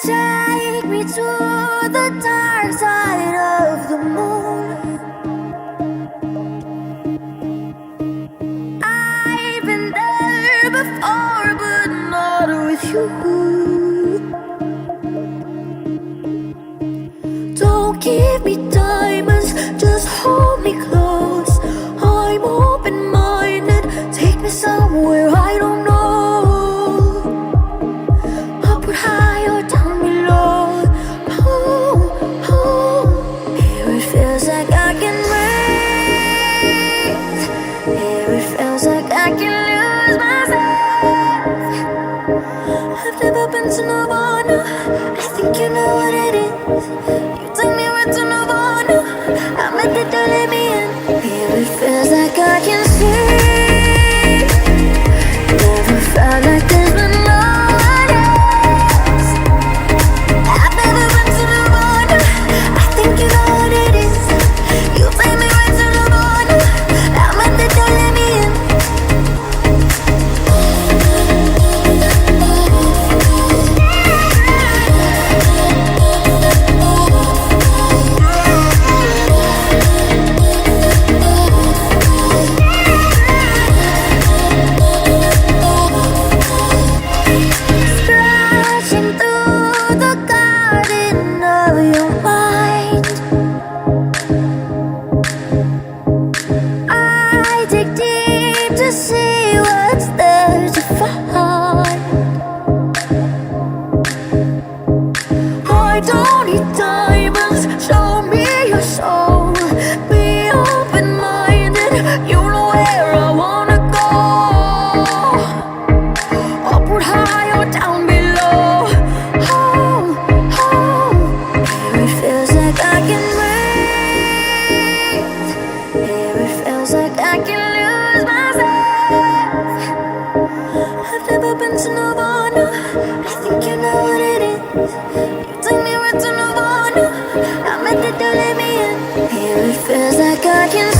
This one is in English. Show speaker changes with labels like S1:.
S1: Take me to the dark side of the moon. I've been there before, but not with you. Don't give me diamonds, just hold me close. I'm open-minded, take me somewhere I don't know. Up high or down below. Here it feels like I can breathe. Here it feels like I can lose myself. I've never been to Nirvana, I think you know what it is. You take me right to Nirvana, I'm at the door, let me in. Here it feels like I can see. Never felt like this been no one else. I've never been to Nirvana, I think you know what it is. You take me right to Nirvana, I'm at the door, let me in. Scratching through the garden of your mind, I dig deep to see what's there to find. I don't need diamonds, show me your soul. Be open-minded, you know where I wanna go. Upward high or down below. Here it feels like I can breathe. Here it feels like I can lose myself. I've never been to Nirvana, I think you know what it is. You take me right to Nirvana, I'm at the door, let me in. Here it feels like I can